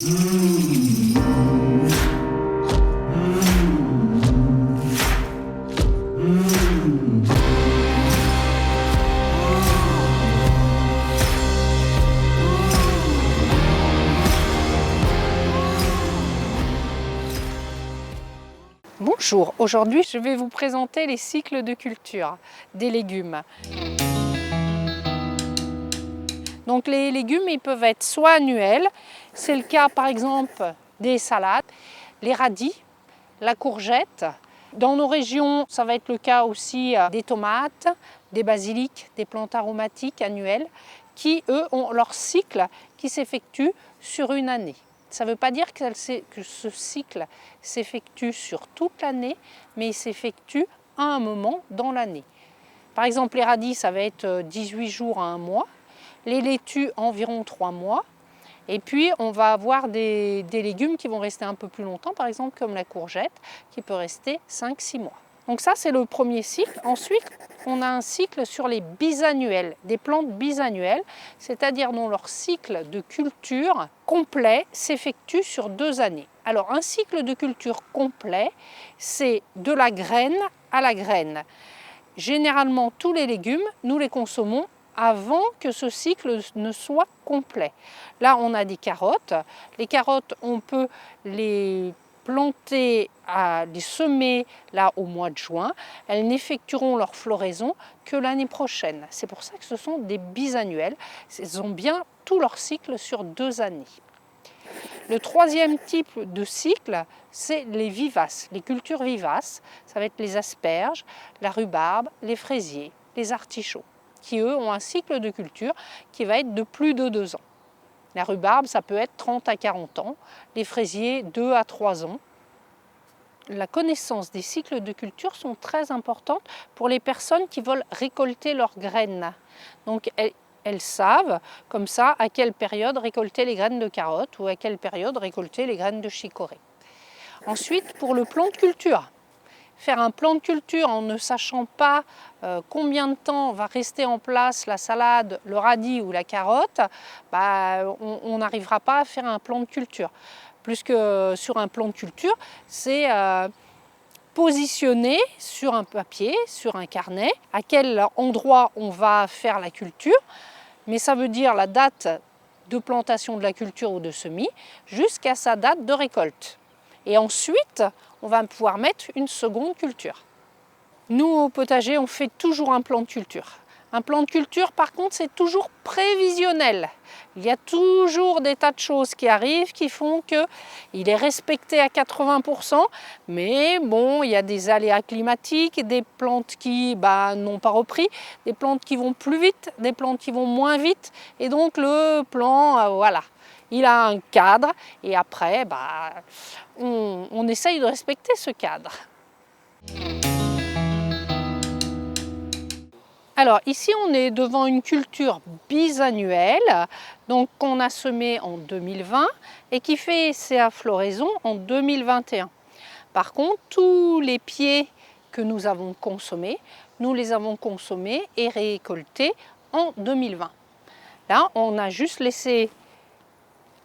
Bonjour, aujourd'hui je vais vous présenter les cycles de culture des légumes. Donc les légumes ils peuvent être soit annuels, c'est le cas par exemple des salades, les radis, la courgette. Dans nos régions, ça va être le cas aussi des tomates, des basilics, des plantes aromatiques annuelles qui eux ont leur cycle qui s'effectue sur une année. Ça ne veut pas dire que ce cycle s'effectue sur toute l'année, mais il s'effectue à un moment dans l'année. Par exemple, les radis, ça va être 18 jours à un mois, les laitues environ 3 mois, et puis on va avoir des légumes qui vont rester un peu plus longtemps, par exemple comme la courgette, qui peut rester 5-6 mois. Donc ça, c'est le premier cycle. Ensuite, on a un cycle sur les bisannuels, des plantes bisannuelles, c'est-à-dire dont leur cycle de culture complet s'effectue sur 2 années. Alors, un cycle de culture complet, c'est de la graine à la graine. Généralement, tous les légumes, nous les consommons avant que ce cycle ne soit complet. Là, on a des carottes. Les carottes, on peut les planter, les semer là au mois de juin. Elles n'effectueront leur floraison que l'année prochaine. C'est pour ça que ce sont des bisannuels. Elles ont bien tout leur cycle sur 2 années. Le troisième type de cycle, c'est les vivaces, les cultures vivaces. Ça va être les asperges, la rhubarbe, les fraisiers, les artichauts, qui eux ont un cycle de culture qui va être de plus de 2 ans. La rhubarbe, ça peut être 30 à 40 ans, les fraisiers 2 à 3 ans. La connaissance des cycles de culture sont très importantes pour les personnes qui veulent récolter leurs graines. Donc elles savent comme ça à quelle période récolter les graines de carottes ou à quelle période récolter les graines de chicorée. Ensuite, pour le plan de culture, faire un plan de culture en ne sachant pas combien de temps va rester en place la salade, le radis ou la carotte, on n'arrivera pas à faire un plan de culture. Plus que sur un plan de culture, c'est positionner sur un papier, sur un carnet, à quel endroit on va faire la culture, mais ça veut dire la date de plantation de la culture ou de semis jusqu'à sa date de récolte. Et ensuite, on va pouvoir mettre une seconde culture. Nous, au potager, on fait toujours un plan de culture. Un plan de culture, par contre, c'est toujours prévisionnel. Il y a toujours des tas de choses qui arrivent qui font qu'il est respecté à 80%, mais bon, il y a des aléas climatiques, des plantes qui n'ont pas repris, des plantes qui vont plus vite, des plantes qui vont moins vite, et donc le plan, voilà. Il a un cadre et après, on essaye de respecter ce cadre. Alors ici, on est devant une culture bisannuelle, donc qu'on a semée en 2020 et qui fait sa floraison en 2021. Par contre, tous les pieds que nous avons consommés, nous les avons consommés et récoltés en 2020. Là, on a juste laissé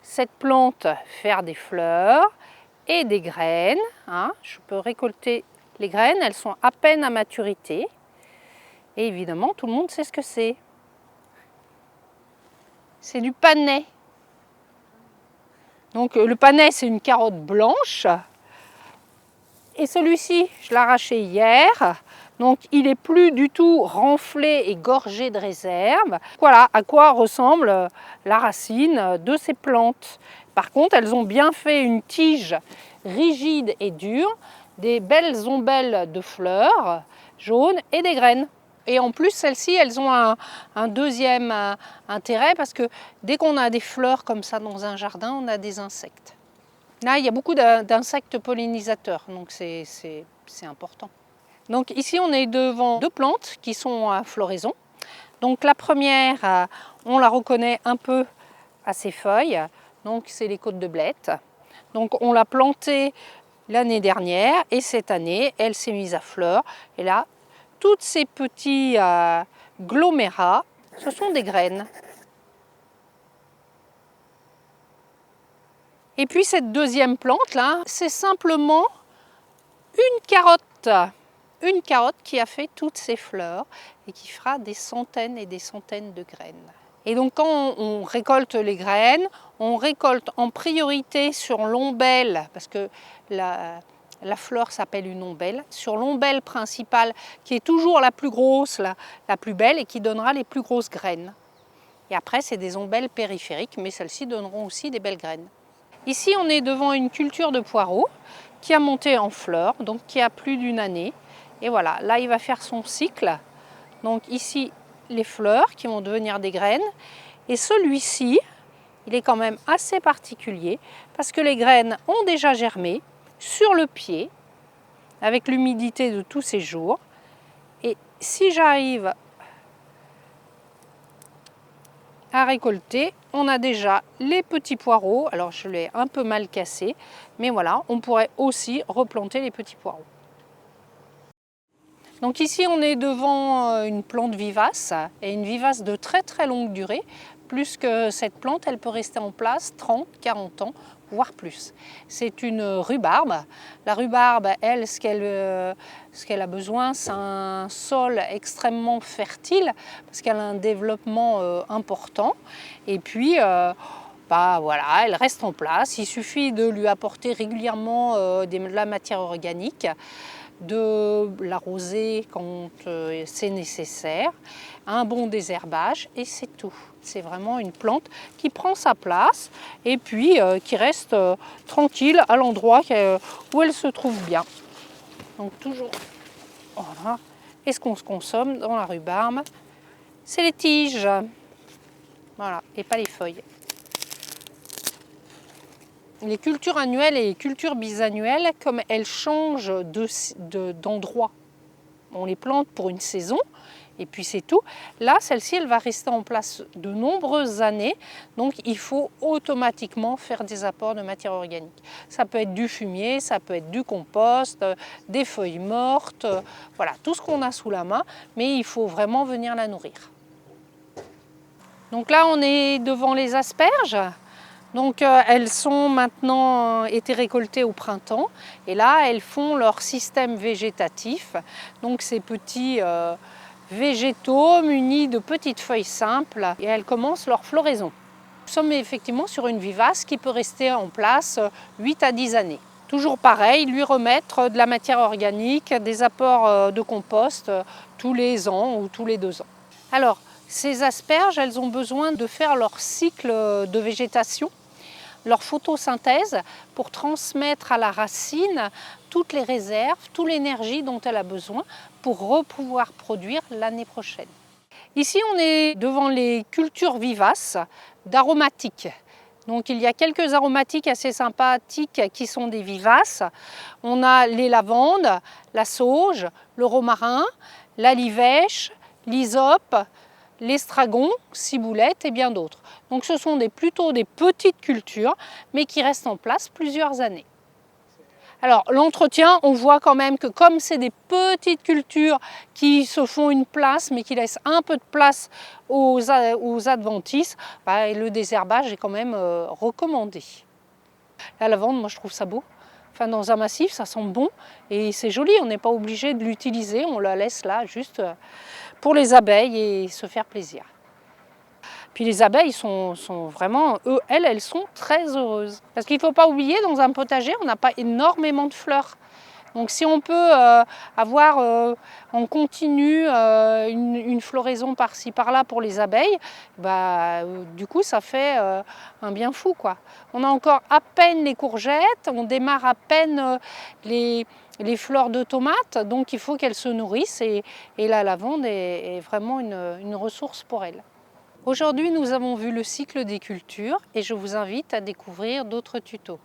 cette plante faire des fleurs et des graines. Je peux récolter les graines, elles sont à peine à maturité. Et évidemment, tout le monde sait ce que c'est. C'est du panais. Donc le panais, c'est une carotte blanche. Et celui-ci, je l'ai arraché hier. Donc il n'est plus du tout renflé et gorgé de réserve. Voilà à quoi ressemble la racine de ces plantes. Par contre, elles ont bien fait une tige rigide et dure, des belles ombelles de fleurs jaunes et des graines. Et en plus, celles-ci, elles ont un deuxième intérêt parce que dès qu'on a des fleurs comme ça dans un jardin, on a des insectes. Là, il y a beaucoup d'insectes pollinisateurs, donc c'est important. Donc ici, on est devant 2 plantes qui sont à floraison. Donc la première, on la reconnaît un peu à ses feuilles. Donc c'est les côtes de blettes. Donc on l'a plantée l'année dernière et cette année, elle s'est mise à fleur. Et là, tous ces petits glomérats, ce sont des graines. Et puis cette deuxième plante là, c'est simplement une carotte qui a fait toutes ses fleurs et qui fera des centaines et des centaines de graines. Et donc quand on récolte les graines, on récolte en priorité sur l'ombelle, parce que la fleur s'appelle une ombelle, sur l'ombelle principale qui est toujours la plus grosse, la plus belle et qui donnera les plus grosses graines. Et après c'est des ombelles périphériques, mais celles-ci donneront aussi des belles graines. Ici on est devant une culture de poireaux qui a monté en fleurs, donc qui a plus d'une année. Et voilà, là il va faire son cycle. Donc ici les fleurs qui vont devenir des graines. Et celui-ci, il est quand même assez particulier parce que les graines ont déjà germé sur le pied avec l'humidité de tous ces jours. Et si j'arrive à récolter, on a déjà les petits poireaux. Alors je l'ai un peu mal cassé, mais voilà, on pourrait aussi replanter les petits poireaux. Donc ici on est devant une plante vivace, et une vivace de très très longue durée. Plus que cette plante, elle peut rester en place 30, 40 ans, voire plus. C'est une rhubarbe. La rhubarbe, elle, ce qu'elle a besoin, c'est un sol extrêmement fertile, parce qu'elle a un développement important. Et puis, voilà, elle reste en place. Il suffit de lui apporter régulièrement de la matière organique, de l'arroser quand c'est nécessaire, un bon désherbage et c'est tout. C'est vraiment une plante qui prend sa place et puis qui reste tranquille à l'endroit où elle se trouve bien. Donc toujours, voilà. Et ce qu'on se consomme dans la rhubarbe, c'est les tiges, voilà, et pas les feuilles. Les cultures annuelles et les cultures bisannuelles, comme elles changent d'endroit, on les plante pour une saison et puis c'est tout. Là, celle-ci, elle va rester en place de nombreuses années, donc il faut automatiquement faire des apports de matière organique. Ça peut être du fumier, ça peut être du compost, des feuilles mortes, voilà, tout ce qu'on a sous la main, mais il faut vraiment venir la nourrir. Donc là, on est devant les asperges. Donc elles sont maintenant été récoltées au printemps et là elles font leur système végétatif. Donc ces petits végétaux munis de petites feuilles simples et elles commencent leur floraison. Nous sommes effectivement sur une vivace qui peut rester en place 8 à 10 années. Toujours pareil, lui remettre de la matière organique, des apports de compost tous les ans ou tous les 2 ans. Alors ces asperges, elles ont besoin de faire leur cycle de végétation, leur photosynthèse pour transmettre à la racine toutes les réserves, toute l'énergie dont elle a besoin pour pouvoir produire l'année prochaine. Ici, on est devant les cultures vivaces d'aromatiques. Donc il y a quelques aromatiques assez sympathiques qui sont des vivaces. On a les lavandes, la sauge, le romarin, la livèche, l'hysope, l'estragon, ciboulette et bien d'autres. Donc ce sont plutôt des petites cultures, mais qui restent en place plusieurs années. Alors l'entretien, on voit quand même que comme c'est des petites cultures qui se font une place, mais qui laissent un peu de place aux adventices, le désherbage est quand même recommandé. La lavande, moi je trouve ça beau. Enfin, dans un massif, ça sent bon et c'est joli, on n'est pas obligé de l'utiliser, on la laisse là juste pour les abeilles et se faire plaisir. Puis les abeilles sont vraiment, elles sont très heureuses. Parce qu'il ne faut pas oublier, dans un potager, on n'a pas énormément de fleurs. Donc si on peut avoir en continu une floraison par-ci par-là pour les abeilles, du coup ça fait un bien fou, quoi. On a encore à peine les courgettes, on démarre à peine les fleurs de tomates, donc il faut qu'elles se nourrissent et la lavande est vraiment une ressource pour elles. Aujourd'hui, nous avons vu le cycle des cultures et je vous invite à découvrir d'autres tutos.